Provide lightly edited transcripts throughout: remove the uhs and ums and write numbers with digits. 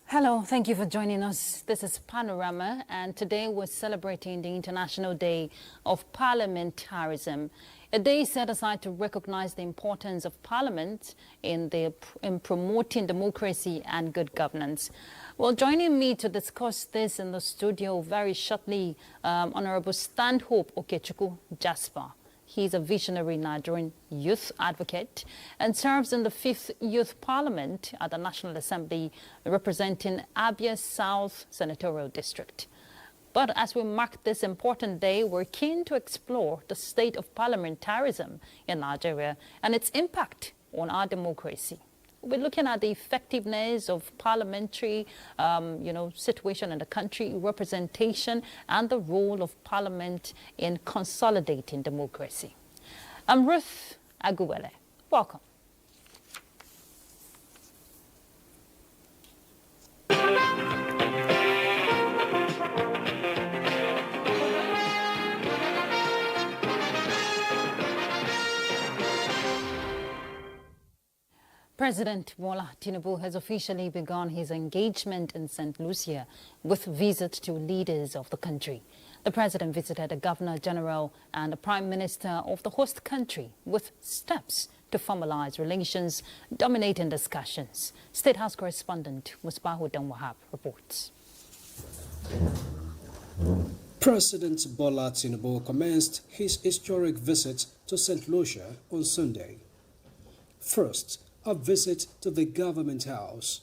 Hello, thank you for joining us. This is Panorama, and today we're celebrating the International Day of Parliamentarism, a day set aside to recognize the importance of Parliament in promoting democracy and good governance. Well, joining me to discuss this in the studio very shortly, Honorable Stanhope Okechukwu Jasper. He's a visionary Nigerian youth advocate and serves in the 5th Youth Parliament at the National Assembly, representing Abia South Senatorial District. But as we mark this important day, we're keen to explore the state of parliamentarism in Nigeria and its impact on our democracy. We're looking at the effectiveness of parliamentary, situation in the country, representation, and the role of parliament in consolidating democracy. I'm Ruth Aguwele. Welcome. President Bola Tinubu has officially begun his engagement in St. Lucia with visits to leaders of the country. The president visited the Governor General and the Prime Minister of the host country with steps to formalize relations dominating discussions. State House correspondent Musbahu Danwahab reports. President Bola Tinubu commenced his historic visit to St. Lucia on Sunday. First, a visit to the Government House.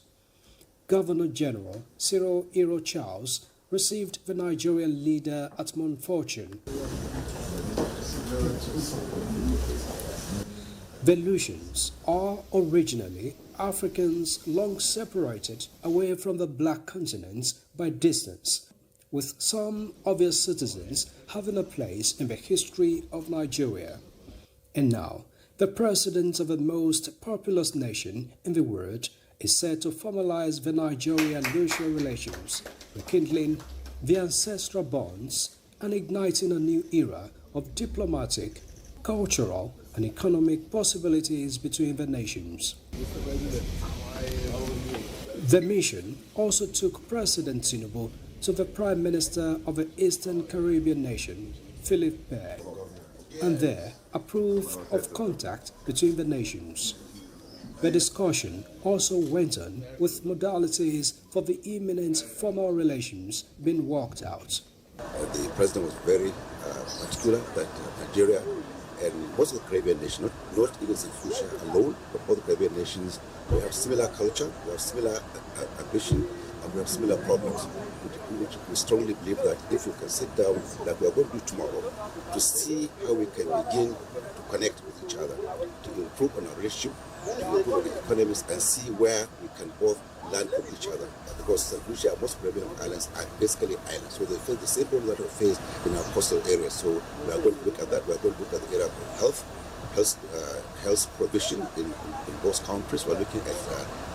Governor General Cyril Iro Charles received the Nigerian leader at Mount Fortune. The Lusians are originally Africans long separated away from the black continent by distance, with some of their citizens having a place in the history of Nigeria. And now, the president of the most populous nation in the world is set to formalize the Nigerian-Lucia relations, rekindling the ancestral bonds and igniting a new era of diplomatic, cultural, and economic possibilities between the nations. The mission also took President Tinubu to the Prime Minister of the Eastern Caribbean nation, Philip Bear, and there a proof of contact between the nations. The discussion also went on with modalities for the imminent formal relations being worked out. The president was very particular that Nigeria and most of the Caribbean nations, not even St. Lucia alone, but all the Caribbean nations, we have similar culture, we have similar ambition, and we have similar problems, which we strongly believe that if we can sit down, like we are going to do tomorrow, to see how we can begin to connect with each other, to improve on our relationship, to improve on the economies, and see where we can both learn from each other. Because St. Lucia and most Caribbean islands are basically islands, so they face the same problem that we face in our coastal areas. So we are going to look at that. We are going to look at the area of health provision in both countries. We are looking at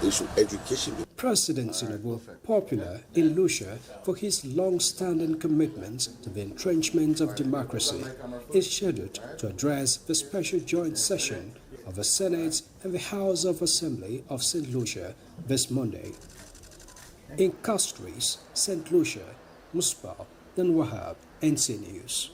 the issue of education. President Tinubu, popular in Lucia for his long-standing commitment to the entrenchment of democracy, is scheduled to address the special joint session of the Senate and the House of Assembly of St. Lucia this Monday. In Castries, St. Lucia, Musbah, then Wahab, NTA News.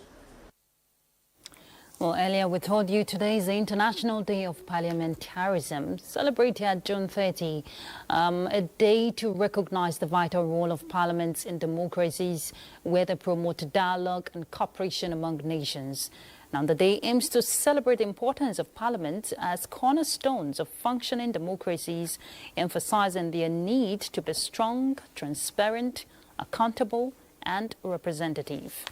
Well, earlier we told you today is the International Day of Parliamentarism, celebrated at June 30, a day to recognize the vital role of parliaments in democracies where they promote dialogue and cooperation among nations. Now, the day aims to celebrate the importance of parliaments as cornerstones of functioning democracies, emphasizing their need to be strong, transparent, accountable, and representative.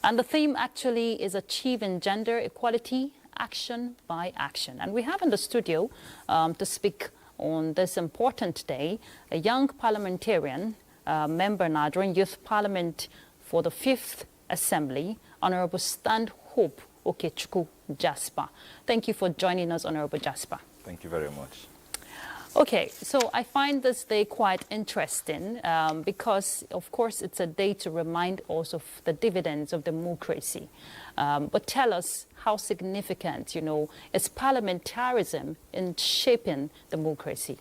And the theme actually is achieving gender equality, action by action. And we have in the studio to speak on this important day, a young parliamentarian, member Nigerian Youth Parliament for the 5th Assembly, Honorable Stanhope Okechukwu Jasper. Thank you for joining us, Honorable Jasper. Thank you very much. Okay, so I find this day quite interesting because, of course, it's a day to remind us of the dividends of democracy. But tell us how significant, is parliamentarism in shaping democracy?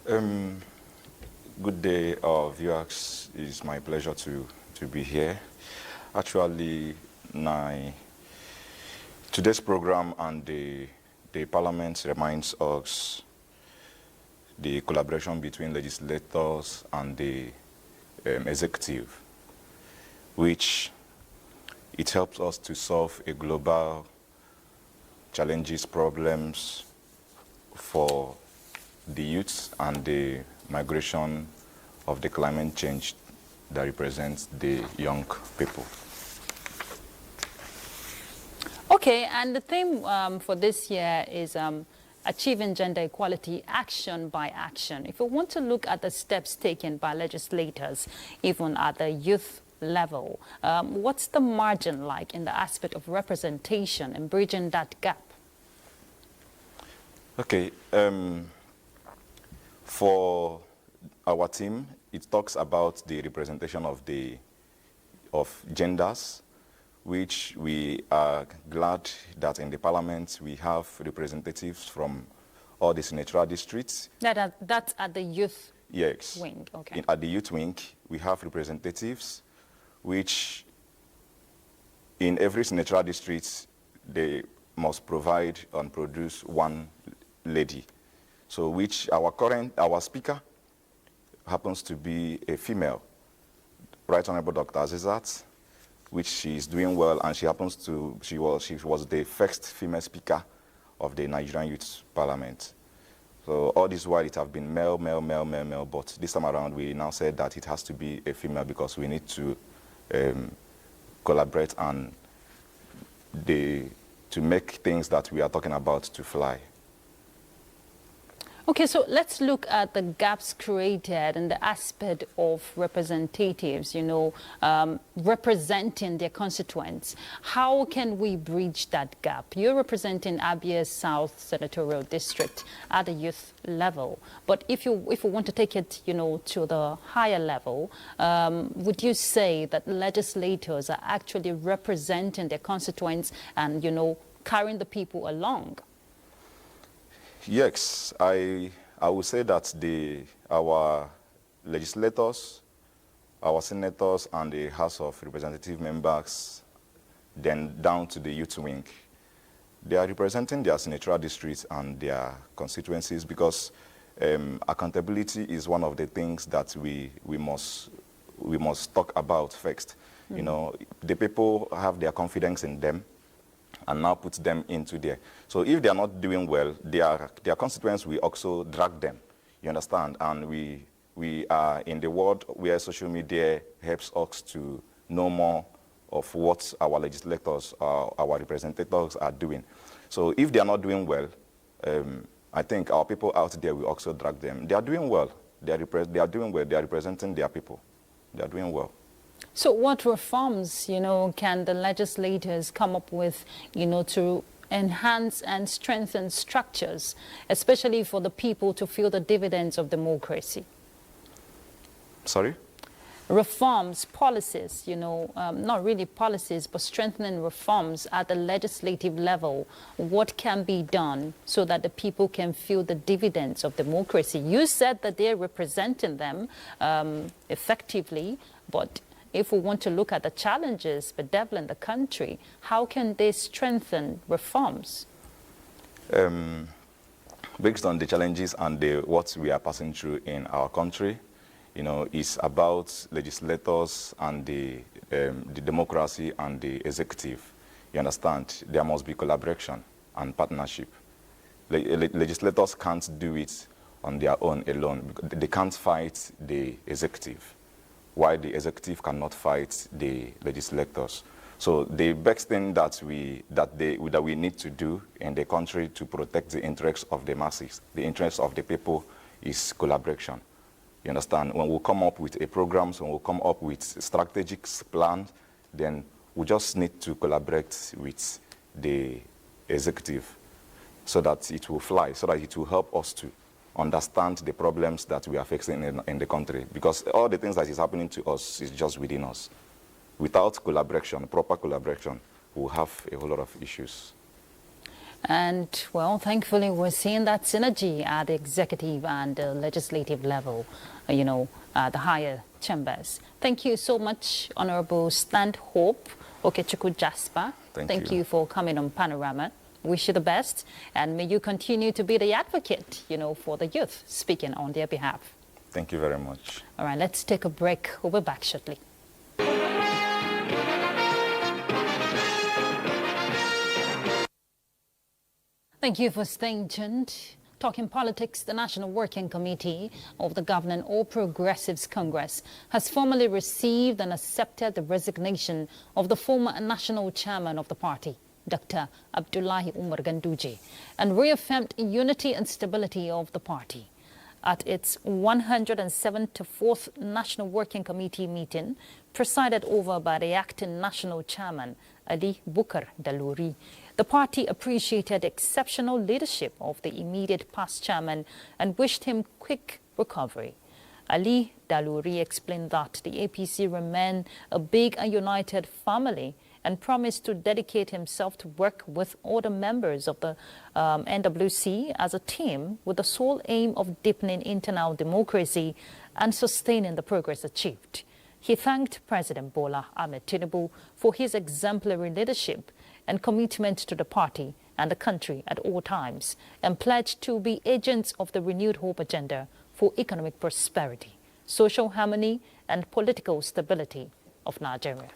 Good day, viewers. It's my pleasure to be here. Actually, today's program and the Parliament reminds us the collaboration between legislators and the executive, which it helps us to solve a global challenges, problems for the youth and the migration of the climate change that represents the young people. Okay, and the theme for this year is achieving gender equality action by action. If we want to look at the steps taken by legislators, even at the youth level, what's the margin like in the aspect of representation and bridging that gap? Okay, for our team, it talks about the representation of genders, which we are glad that in the Parliament we have representatives from all the senatorial districts. That's at the youth yes. wing, okay. At the youth wing, we have representatives, which in every senatorial district, they must provide and produce one lady. So which our speaker happens to be a female, Right Honorable Dr. Azizat, which she is doing well, and she was the first female speaker of the Nigerian Youth Parliament. So all this while it have been male, but this time around we now said that it has to be a female because we need to collaborate and to make things that we are talking about to fly. Okay, so let's look at the gaps created in the aspect of representatives, representing their constituents. How can we bridge that gap? You're representing Abia South Senatorial District at the youth level. But if we want to take it, to the higher level, would you say that legislators are actually representing their constituents and, carrying the people along? Yes, I would say that our legislators, our senators, and the House of Representative members, then down to the youth wing, they are representing their senatorial districts and their constituencies because accountability is one of the things that we must talk about first. The people have their confidence in them and now put them into there. So if they are not doing well, their constituents will also drag them, you understand? And we are in the world where social media helps us to know more of what our legislators, our representatives are doing. So if they are not doing well, I think our people out there will also drag them. They are doing well. They are doing well. They are representing their people. They are doing well. So what reforms, can the legislators come up with, to enhance and strengthen structures, especially for the people to feel the dividends of democracy? Sorry? Reforms, policies, not really policies, but strengthening reforms at the legislative level. What can be done so that the people can feel the dividends of democracy? You said that they're representing them effectively, but if we want to look at the challenges bedeviling the country, how can they strengthen reforms? Based on the challenges and what we are passing through in our country, it's about legislators and the democracy and the executive. You understand? There must be collaboration and partnership. Legislators can't do it on their own alone. They can't fight the executive, while the executive cannot fight the legislators. So the best thing that we need to do in the country to protect the interests of the masses, the interests of the people, is collaboration. You understand? When we come up with a program, when we come up with strategic plans, then we just need to collaborate with the executive so that it will fly, so that it will help us to understand the problems that we are facing in the country. Because all the things that is happening to us is just within us. Without collaboration, proper collaboration, we'll have a whole lot of issues. And, well, thankfully, we're seeing that synergy at the executive and the legislative level, the higher chambers. Thank you so much, Honorable Stanhope Okechukwu Jasper. Thank you for coming on Panorama. Wish you the best, and may you continue to be the advocate, for the youth, speaking on their behalf. Thank you very much. All right, let's take a break. We'll be back shortly. Thank you for staying tuned. Talking politics, the National Working Committee of the governing All Progressives Congress has formally received and accepted the resignation of the former national chairman of the party, Dr. Abdullahi Umar Ganduje, and reaffirmed unity and stability of the party. At its 174th National Working Committee meeting, presided over by the acting national chairman, Ali Bukar Daluri, the party appreciated the exceptional leadership of the immediate past chairman and wished him quick recovery. Ali Daluri explained that the APC remain a big and united family and promised to dedicate himself to work with all the members of the NWC as a team with the sole aim of deepening internal democracy and sustaining the progress achieved. He thanked President Bola Ahmed Tinubu for his exemplary leadership and commitment to the party and the country at all times, and pledged to be agents of the renewed hope agenda for economic prosperity, social harmony and political stability of Nigeria.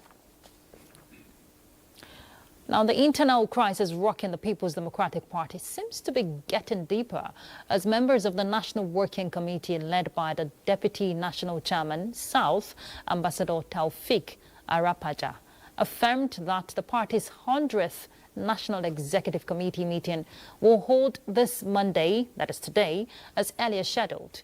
Now, the internal crisis rocking the People's Democratic Party seems to be getting deeper as members of the National Working Committee, led by the Deputy National Chairman, South, Ambassador Taufik Arapaja, affirmed that the party's 100th National Executive Committee meeting will hold this Monday, that is today, as earlier scheduled.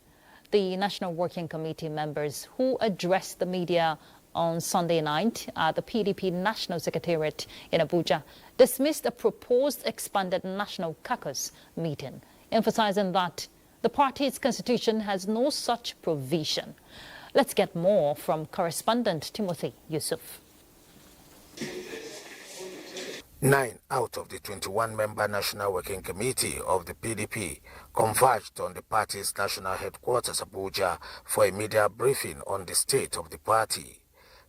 The National Working Committee members who addressed the media on Sunday night at the PDP National Secretariat in Abuja dismissed a proposed expanded National Caucus meeting, emphasizing that the party's constitution has no such provision. Let's get more from correspondent Timothy Yusuf. 9 out of the 21-member National Working Committee of the PDP converged on the party's national headquarters, Abuja, for a media briefing on the state of the party.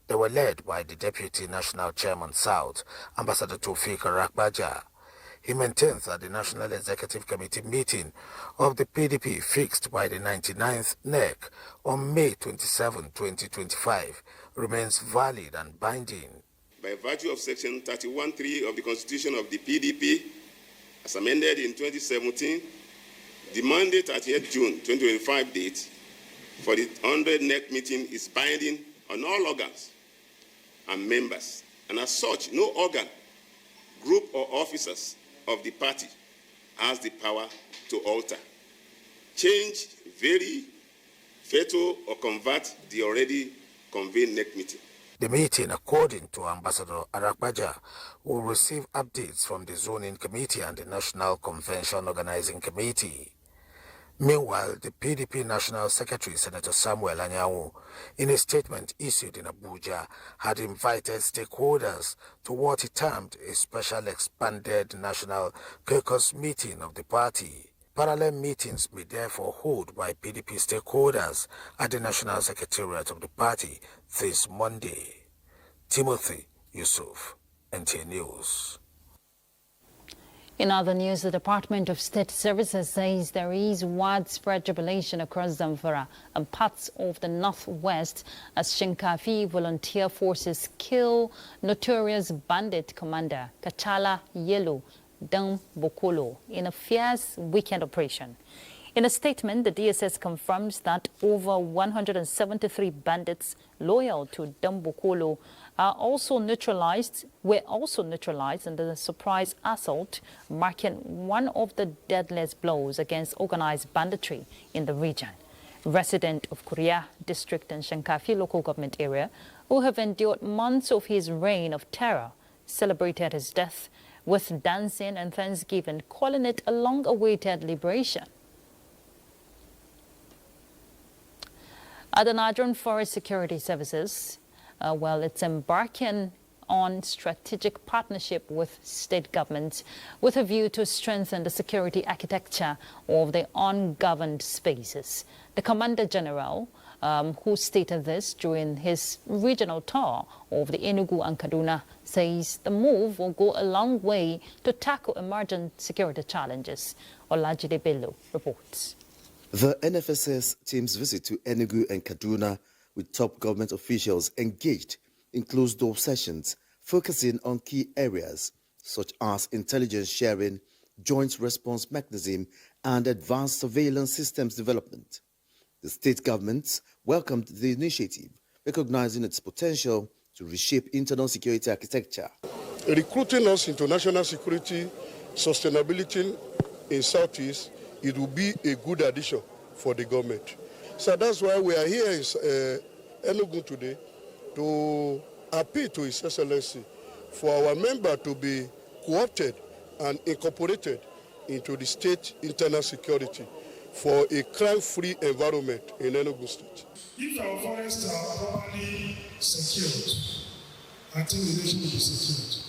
They were led by the Deputy National Chairman South, Ambassador Taufik Arapaja. He maintains that the National Executive Committee meeting of the PDP fixed by the 99th NEC on May 27, 2025 remains valid and binding. By virtue of Section 31(3) of the Constitution of the PDP, as amended in 2017, the Monday 30th June 2025 date for the 100 NEC meeting is binding on all organs and members, and as such, no organ, group, or officers of the party has the power to alter, change, vary, veto, or convert the already convened NEC meeting. The meeting, according to Ambassador Arapaja, will receive updates from the Zoning Committee and the National Convention Organizing Committee. Meanwhile, the PDP National Secretary, Senator Samuel Anyanwu, in a statement issued in Abuja, had invited stakeholders to what he termed a special expanded National Caucus meeting of the party. Parallel meetings may therefore hold by PDP stakeholders at the National Secretariat of the party this Monday. Timothy Yusuf, NTA News. In other news, the Department of State Services says there is widespread jubilation across Zamfara and parts of the northwest as Shinkafi volunteer forces kill notorious bandit commander Kachala Yelu Dan Bokolo in a fierce weekend operation. In a statement, the DSS confirms that over 173 bandits loyal to Dan Bokolo were also neutralized in the surprise assault, marking one of the deadliest blows against organized banditry in the region. Resident of Korea District and Shankafi local government area, who have endured months of his reign of terror, celebrated his death with dancing and thanksgiving, calling it a long-awaited liberation. The Nigerian Forest Security Services, it's embarking on strategic partnership with state governments with a view to strengthen the security architecture of the ungoverned spaces. The Commander General, who stated this during his regional tour of the Enugu and Kaduna, says the move will go a long way to tackle emergent security challenges. Olajide Bello reports. The NFSS team's visit to Enugu and Kaduna with top government officials engaged in closed-door sessions focusing on key areas such as intelligence sharing, joint response mechanism, and advanced surveillance systems development. The state governments welcomed the initiative, recognizing its potential to reshape internal security architecture. Recruiting us into national security, sustainability in Southeast, it will be a good addition for the government. So that's why we are here in Enugu today to appeal to His Excellency for our member to be co-opted and incorporated into the state internal security for a crime-free environment in Enugu State. If our forests are properly secured, I think the nation will be secured.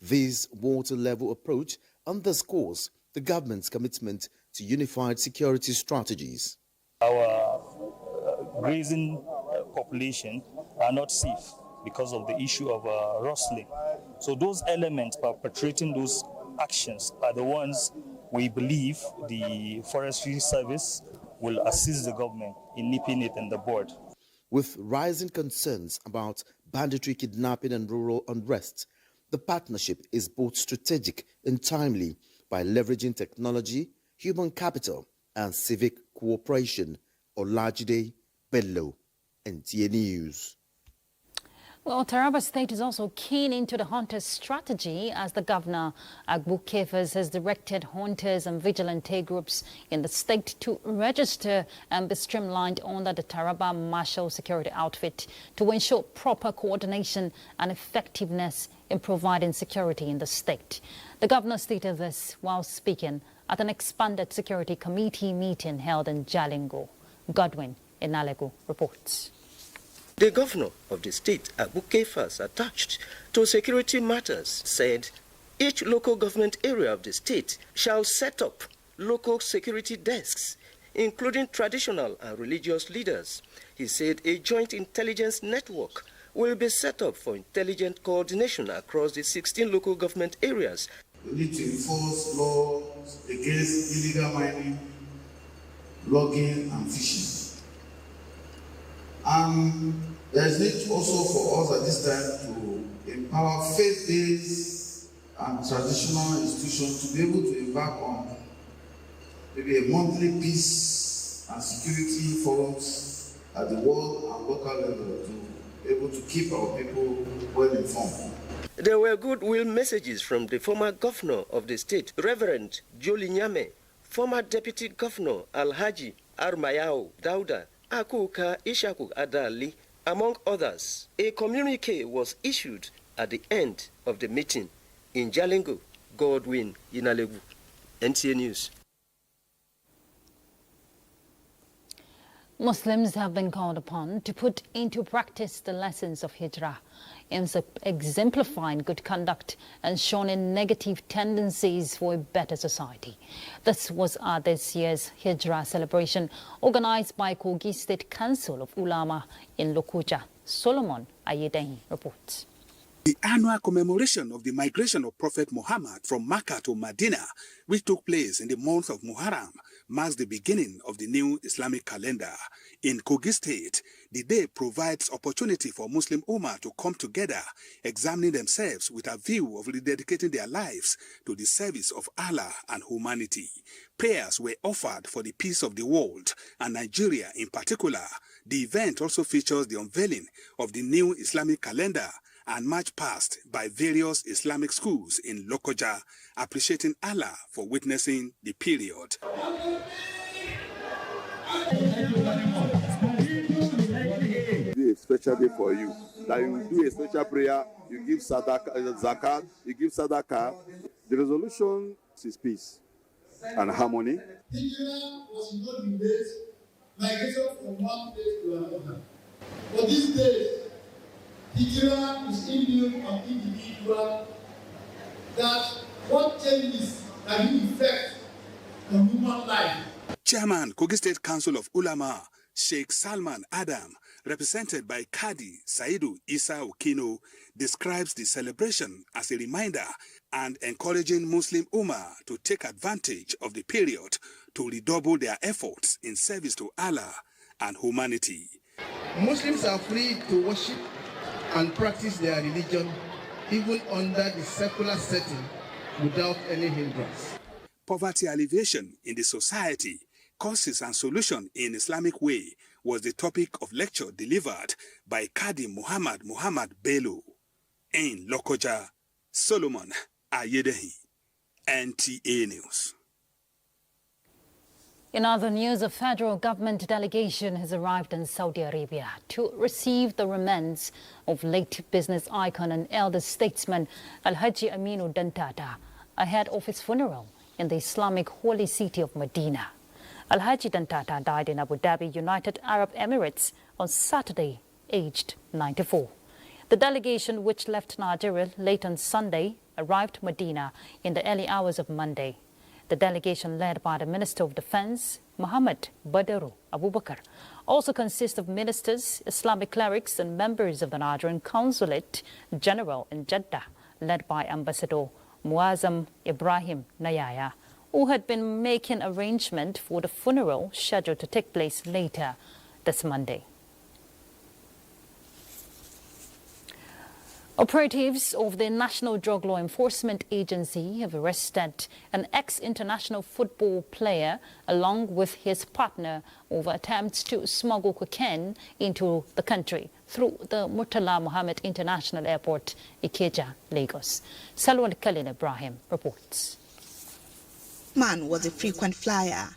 This water-level approach underscores the government's commitment to unified security strategies. Our grazing population are not safe because of the issue of rustling. So those elements perpetrating those actions are the ones we believe the Forestry Service will assist the government in nipping it in the bud. With rising concerns about banditry, kidnapping and rural unrest, the partnership is both strategic and timely by leveraging technology, human capital and civic cooperation. Olajide Bello, NTA News. Well, Taraba State is also keen into the hunters' strategy as the governor, Abuja, has directed hunters and vigilante groups in the state to register and be streamlined under the Taraba Marshal Security Outfit to ensure proper coordination and effectiveness in providing security in the state. The governor stated this while speaking at an expanded security committee meeting held in Jalingo. Godwin Enalego reports. The governor of the state, Abuja, attached to security matters, said each local government area of the state shall set up local security desks, including traditional and religious leaders. He said a joint intelligence network will be set up for intelligent coordination across the 16 local government areas. We need to enforce laws against illegal mining, logging and fishing. There's need also for us at this time to empower faith-based and traditional institutions to be able to embark on maybe a monthly peace and security forums at the world and local level to be able to keep our people well informed. There were goodwill messages from the former governor of the state, Reverend Joli Nyame, former deputy governor Alhaji Armayao Dauda, Akuka Ishaku Adali, among others. A communique was issued at the end of the meeting in Jalingo. Godwin Inalegu, NTA News. Muslims have been called upon to put into practice the lessons of Hijrah, exemplifying good conduct and shunning negative tendencies for a better society. This was at this year's Hijrah celebration organized by Kogi State Council of Ulama in Lokoja. Solomon Ayedehin reports. The annual commemoration of the migration of Prophet Muhammad from Mecca to Medina, which took place in the month of Muharram, marks the beginning of the new Islamic calendar. In Kogi State, the day provides opportunity for Muslim Ummah to come together, examining themselves with a view of rededicating their lives to the service of Allah and humanity. Prayers were offered for the peace of the world and Nigeria in particular. The event also features the unveiling of the new Islamic calendar and march past by various Islamic schools in Lokoja, appreciating Allah for witnessing the period. It's special day for you. That you do a special prayer, you give zakat, you give sadaqah. The resolution is peace and harmony. Nigeria was in no debate, migration from one place to another. But these days, Nigeria is inbuilt on individual that what changes can you effect on human life. Chairman, Kogi State Council of Ulama, Sheikh Salman Adam, represented by Kadi Saidu Isa Okino, describes the celebration as a reminder and encouraging Muslim Ummah to take advantage of the period to redouble their efforts in service to Allah and humanity. Muslims are free to worship and practice their religion even under the secular setting without any hindrance. Poverty alleviation in the society, causes and solution in Islamic way was the topic of lecture delivered by Kadi Muhammad Bello. In Lokoja, Solomon Ayedehi, NTA News. In other news, a federal government delegation has arrived in Saudi Arabia to receive the remains of late business icon and elder statesman Alhaji Aminu Dantata ahead of his funeral in the Islamic holy city of Medina. Alhaji Dantata died in Abu Dhabi, United Arab Emirates on Saturday, aged 94. The delegation, which left Nigeria late on Sunday, arrived Medina in the early hours of Monday. The delegation, led by the Minister of Defense, Muhammad Badaru Abubakar, also consists of ministers, Islamic clerics and members of the Nigerian Consulate General in Jeddah, led by Ambassador Muazzam Ibrahim Nayaya, who had been making arrangement for the funeral scheduled to take place later this Monday. Operatives of the National Drug Law Enforcement Agency have arrested an ex-international football player along with his partner over attempts to smuggle cocaine into the country through the Murtala Mohammed International Airport, Ikeja, Lagos. Salwan Khalil Ibrahim reports. Man was a frequent flyer,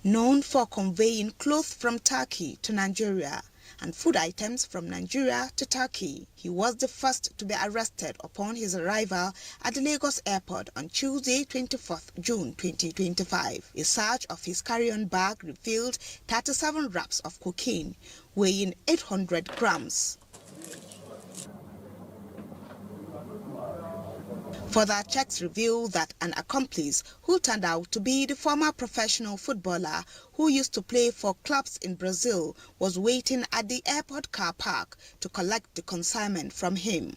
known for conveying clothes from Turkey to Nigeria and food items from Nigeria to Turkey. He was the first to be arrested upon his arrival at the Lagos airport on Tuesday, 24th June 2025. A search of his carry-on bag revealed 37 wraps of cocaine weighing 800 grams. Further checks reveal that an accomplice who turned out to be the former professional footballer who used to play for clubs in Brazil was waiting at the airport car park to collect the consignment from him.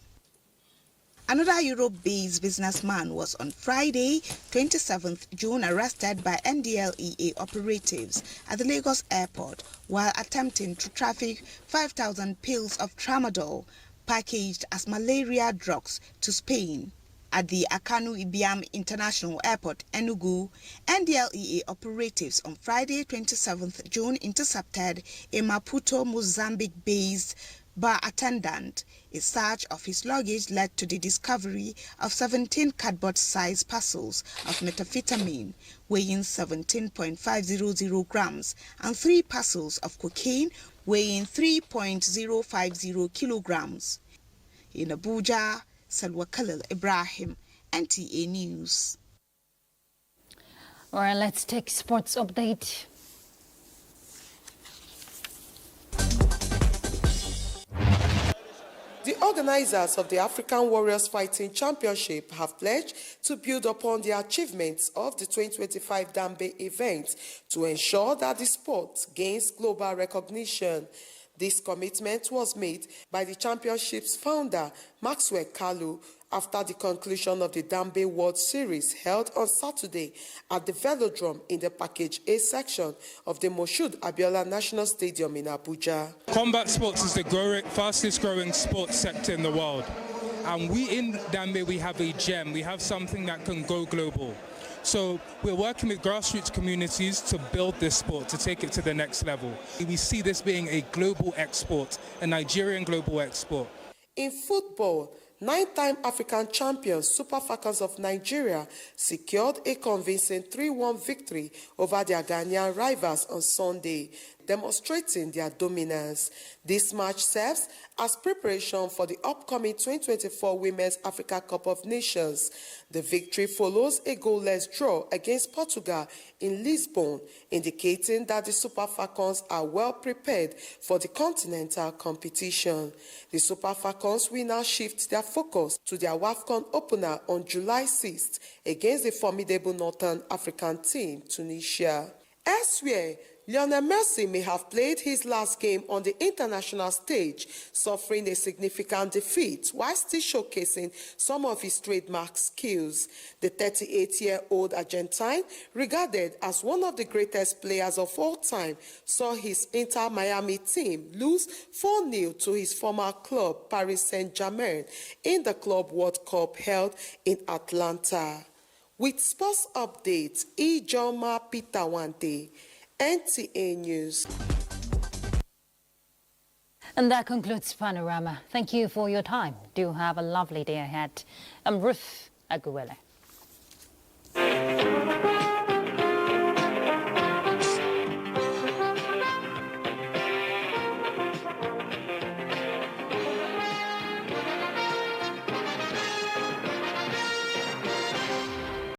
Another Europe-based businessman was on Friday, 27th June, arrested by NDLEA operatives at the Lagos airport while attempting to traffic 5,000 pills of tramadol packaged as malaria drugs to Spain. At the Akanu Ibiam International Airport, Enugu, NDLEA operatives on Friday, 27th June, intercepted a Maputo, Mozambique-based bar attendant. A search of his luggage led to the discovery of 17 cardboard-sized parcels of methamphetamine weighing 17.500 grams and 3 parcels of cocaine weighing 3.050 kilograms. In Abuja, Salwa Khalil Ibrahim, NTA News. All right, let's take sports update. The organizers of the African Warriors Fighting Championship have pledged to build upon the achievements of the 2025 Dambe event to ensure that the sport gains global recognition. This commitment was made by the championship's founder, Maxwell Kalu, after the conclusion of the Dambe World Series held on Saturday at the Velodrome in the Package A section of the Moshood Abiola National Stadium in Abuja. Combat sports is the fastest growing sports sector in the world. And we in Dambe, we have a gem. We have something that can go global. So we're working with grassroots communities to build this sport, to take it to the next level. We see this being a global export, a Nigerian global export. In football, 9-time African champions Super Falcons of Nigeria secured a convincing 3-1 victory over their Ghanaian rivals on Sunday. demonstrating their dominance. This match serves as preparation for the upcoming 2024 Women's Africa Cup of Nations. The victory follows a goalless draw against Portugal in Lisbon, indicating that the Super Falcons are well prepared for the continental competition. The Super Falcons will now shift their focus to their WAFCON opener on July 6th against the formidable Northern African team, Tunisia. Elsewhere, Lionel Messi may have played his last game on the international stage, suffering a significant defeat while still showcasing some of his trademark skills. The 38-year-old Argentine, regarded as one of the greatest players of all time, saw his Inter Miami team lose 4-0 to his former club, Paris Saint-Germain, in the Club World Cup held in Atlanta. With sports updates, Ijoma Pitawante, NTA News. And that concludes Panorama. Thank you for your time. Do have a lovely day ahead. I'm Ruth Aguilera.